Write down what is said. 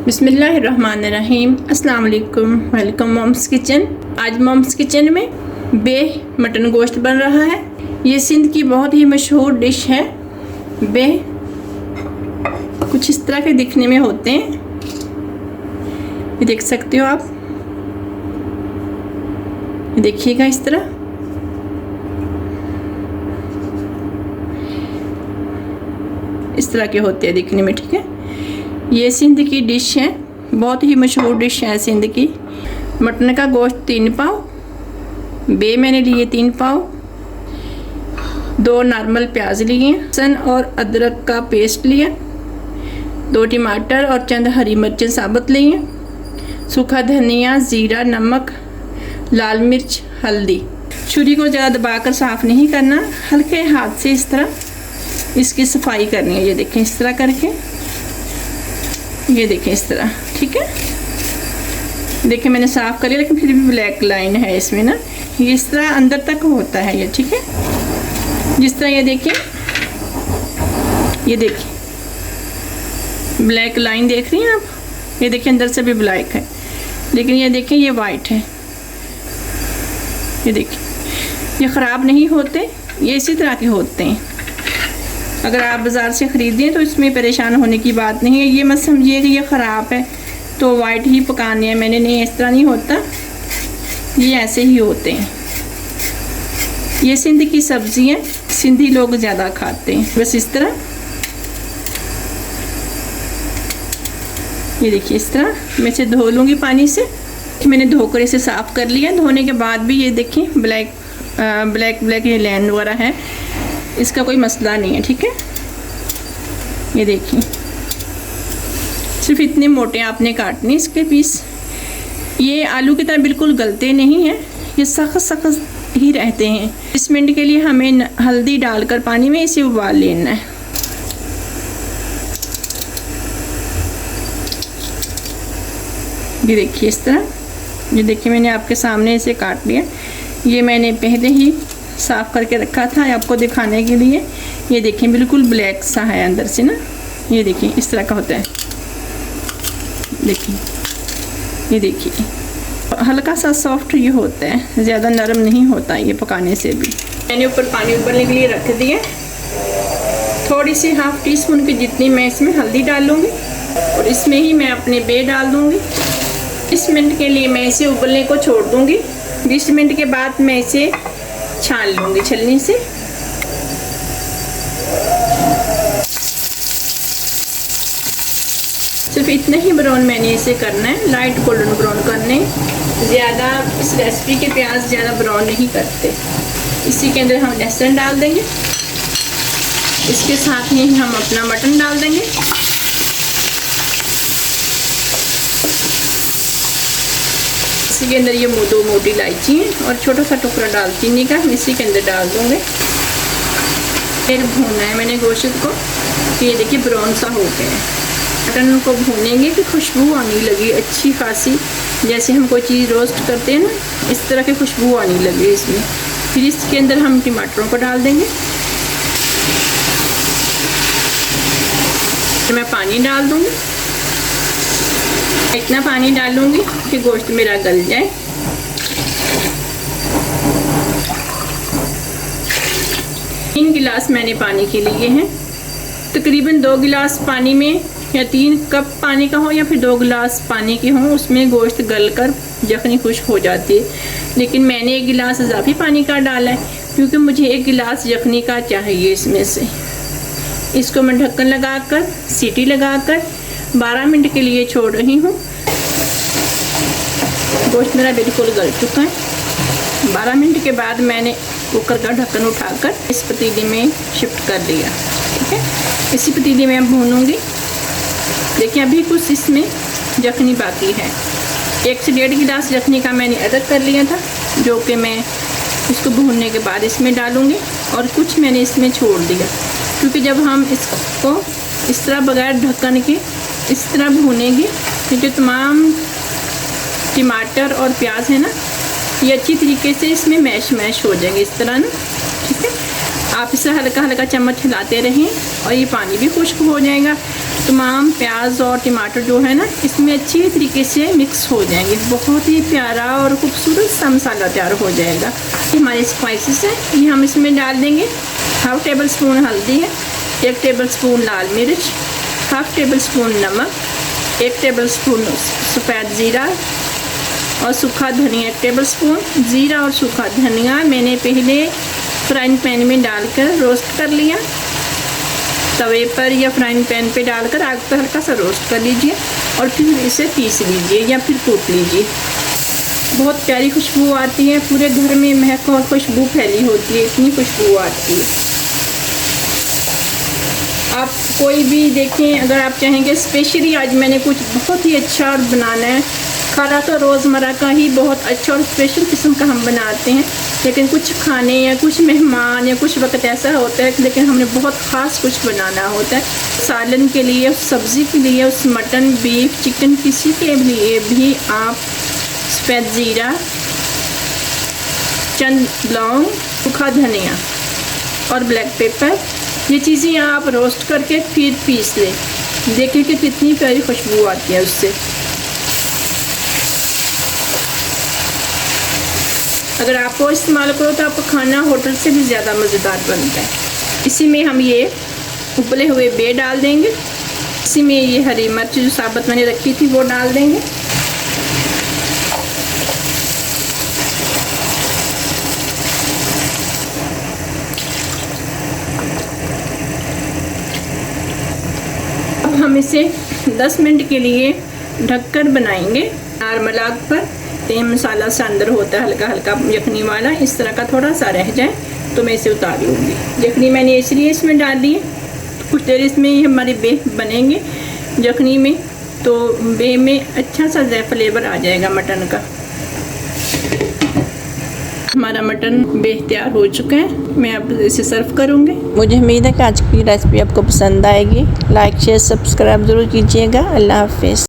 बिस्मिल्लाहिर्रहमानिर्रहीम। अस्सलाम वालेकुम। Welcome mom's kitchen. आज मॉम्स किचन में बे मटन गोश्त बन रहा है। ये सिंध की बहुत ही मशहूर डिश है। बे कुछ इस तरह के दिखने में होते हैं, ये देख सकते हो आप। ये देखिएगा इस तरह। इस तरह के होते हैं दिखने में, ठीक है। ये सिंध की डिश है, बहुत ही मशहूर डिश है सिंध की। मटन का गोश्त 3 पाव, बे मैंने लिए 3 पाव, 2 नॉर्मल प्याज लिए, लहसुन और अदरक का पेस्ट लिया, 2 टमाटर और चंद हरी मिर्चें साबुत लिए, सूखा धनिया, ज़ीरा, नमक, लाल मिर्च, हल्दी। छुरी को ज़्यादा दबाकर साफ़ नहीं करना, हल्के हाथ से इस तरह इसकी सफाई करनी है। ये देखें इस तरह करके, ये देखें इस तरह, ठीक है। देखिए मैंने साफ़ कर लिया, लेकिन फिर भी ब्लैक लाइन है इसमें ना, ये इस तरह अंदर तक होता है ये, ठीक है। जिस तरह ये देखिए, ये देखिए ब्लैक लाइन देख रही हैं आप, ये देखिए अंदर से भी ब्लैक है, लेकिन ये देखिए ये वाइट है। ये देखिए ये ख़राब नहीं होते, ये इसी तरह के होते हैं। अगर आप बाज़ार से ख़रीदें तो इसमें परेशान होने की बात नहीं है। ये मत समझिए कि ये ख़राब है तो वाइट ही पकाने हैं मैंने, नहीं, इस तरह नहीं होता, ये ऐसे ही होते हैं। ये सिंध की सब्ज़ी है, सिंधी लोग ज़्यादा खाते हैं। बस इस तरह, ये देखिए इस तरह मैं इसे धो लूँगी पानी से। मैंने धोकर इसे साफ़ कर लिया। धोने के बाद भी ये देखिए ब्लैक ये लैंड वगैरह है, इसका कोई मसला नहीं है, ठीक है। ये देखिए सिर्फ इतने मोटे आपने काटने इसके पीस। ये आलू की तरह बिल्कुल गलते नहीं हैं, ये सख्त सख्त ही रहते हैं। 20 मिनट के लिए हमें हल्दी डालकर पानी में इसे उबाल लेना है। ये देखिए इस तरह, ये देखिए मैंने आपके सामने इसे काट लिया। ये मैंने पहले ही साफ़ करके रखा था आपको दिखाने के लिए। ये देखिए बिल्कुल ब्लैक सा है अंदर से ना, ये देखिए इस तरह का होता है। देखिए ये देखिए हल्का सा सॉफ्ट ये होता है, ज़्यादा नरम नहीं होता ये पकाने से भी। मैंने ऊपर पानी उबलने के लिए रख दिया। थोड़ी सी ½ टीस्पून की जितनी मैं इसमें हल्दी डाल लूँगी और इसमें ही मैं अपने बे डाल दूँगी। 20 मिनट के लिए मैं इसे उबलने को छोड़ दूँगी। 20 मिनट के बाद मैं इसे छान लूँगी छलनी से। सिर्फ इतना ही ब्राउन मैंने इसे करना है, लाइट गोल्डन ब्राउन करने। ज़्यादा इस रेसिपी के प्याज ज़्यादा ब्राउन नहीं करते। इसी के अंदर हम लहसुन डाल देंगे, इसके साथ ही हम अपना मटन डाल देंगे। इसी के अंदर ये 2 मोटी इलायची है और छोटा सा टुकड़ा दालचीनी का हम इसी के अंदर डाल दूँगे। फिर भूनना है मैंने गोश्त को, ये देखिए ब्राउन सा हो गया है। मटन को भूनेंगे कि खुशबू आने लगी अच्छी खासी, जैसे हम कोई चीज़ रोस्ट करते हैं ना, इस तरह की खुशबू आने लगी इसमें। फिर इसके अंदर हम टमाटरों को डाल देंगे। फिर मैं पानी डाल दूँगी, इतना पानी डालूंगी कि गोश्त मेरा गल जाए। तीन गिलास मैंने पानी के लिए हैं। तकरीबन 2 गिलास पानी में, या 3 कप पानी का हो या फिर 2 गिलास पानी के हों, उसमें गोश्त गलकर यखनी खुश्क हो जाती है। लेकिन मैंने 1 गिलास इजाफी पानी का डाला है, क्योंकि मुझे 1 गिलास यखनी का चाहिए इसमें से। इसको मैं ढक्कन लगाकर सीटी लगाकर 12 मिनट के लिए छोड़ रही हूँ। गोश्त मेरा बिल्कुल गल चुका है। 12 मिनट के बाद मैंने कुकर का ढक्कन उठाकर इस पतीले में शिफ्ट कर दिया, ठीक है। इसी पतीले में मैं भूनूंगी। देखिए अभी कुछ इसमें यखनी बाकी है। 1 से 1.5 गिलास यखनी का मैंने अदरक कर लिया था, जो कि मैं इसको भूनने के बाद इसमें डालूँगी, और कुछ मैंने इसमें छोड़ दिया, क्योंकि जब हम इसको इस तरह बगैर ढक्कन के इस तरह भूनेंगे तो जो तमाम टमाटर और प्याज है ना, ये अच्छी तरीके से इसमें मैश हो जाएंगे इस तरह ना, ठीक है। आप इसे हल्का हल्का चम्मच हिलाते रहें और ये पानी भी खुश्क हो जाएगा। तमाम प्याज और टमाटर जो है ना इसमें अच्छी तरीके से मिक्स हो जाएंगे। बहुत ही प्यारा और खूबसूरत सा मसाला तैयार हो जाएगा। हमारे स्पाइसेस हैं ये हम इसमें डाल देंगे। 1/2 टेबल स्पून हल्दी है, 1 टेबल स्पून लाल मिर्च, 1/2 टेबल स्पून नमक, 1 टेबल स्पून सफ़ेद ज़ीरा और सूखा धनिया 1 टेबल स्पून। ज़ीरा और सूखा धनिया मैंने पहले फ्राइंग पैन में डालकर रोस्ट कर लिया। तवे पर या फ्राइंग पैन पे डालकर आग पर हल्का सा रोस्ट कर लीजिए और फिर इसे पीस लीजिए या फिर कूट लीजिए। बहुत प्यारी खुशबू आती है, पूरे घर में महक और खुशबू फैली होती है, इतनी खुशबू आती है। आप कोई भी देखें, अगर आप चाहेंगे स्पेशली आज मैंने कुछ बहुत ही अच्छा और बनाना है, खाना तो रोज़मर्रा का ही बहुत अच्छा और स्पेशल किस्म का हम बनाते हैं, लेकिन कुछ खाने या कुछ मेहमान या कुछ वक्त ऐसा होता है लेकिन हमने बहुत ख़ास कुछ बनाना होता है। सालन के लिए, उस सब्ज़ी के लिए, उस मटन, बीफ, चिकन किसी के लिए भी आप सफ़ेद ज़ीरा, चंद लौंग, सूखा धनिया और ब्लैक पेपर ये चीज़ें आप रोस्ट करके फिर पीस लें। देखिए कि कितनी प्यारी खुशबू आती है उससे। अगर आप वो इस्तेमाल करो तो आपका खाना होटल से भी ज़्यादा मज़ेदार बनता है। इसी में हम ये उबले हुए बे डाल देंगे। इसी में ये हरी मिर्च जो साबुत मैंने रखी थी वो डाल देंगे। अब हम इसे 10 मिनट के लिए ढककर बनाएंगे नॉर्मल आग पर। तेल मसाला सा अंदर होता है हल्का हल्का यखनी वाला, इस तरह का थोड़ा सा रह जाए तो मैं इसे उतार लूँगी। यखनी मैंने इसलिए इसमें डाल दी है, कुछ देर इसमें ही हमारे बे बनेंगे यखनी में, तो बे में अच्छा सा फ्लेवर आ जाएगा मटन का। हमारा मटन बे तैयार हो चुका है, मैं अब इसे सर्व करूँगी। मुझे उम्मीद है कि आज की रेसिपी आपको पसंद आएगी। लाइक शेयर सब्सक्राइब ज़रूर कीजिएगा। अल्लाह हाफिज़।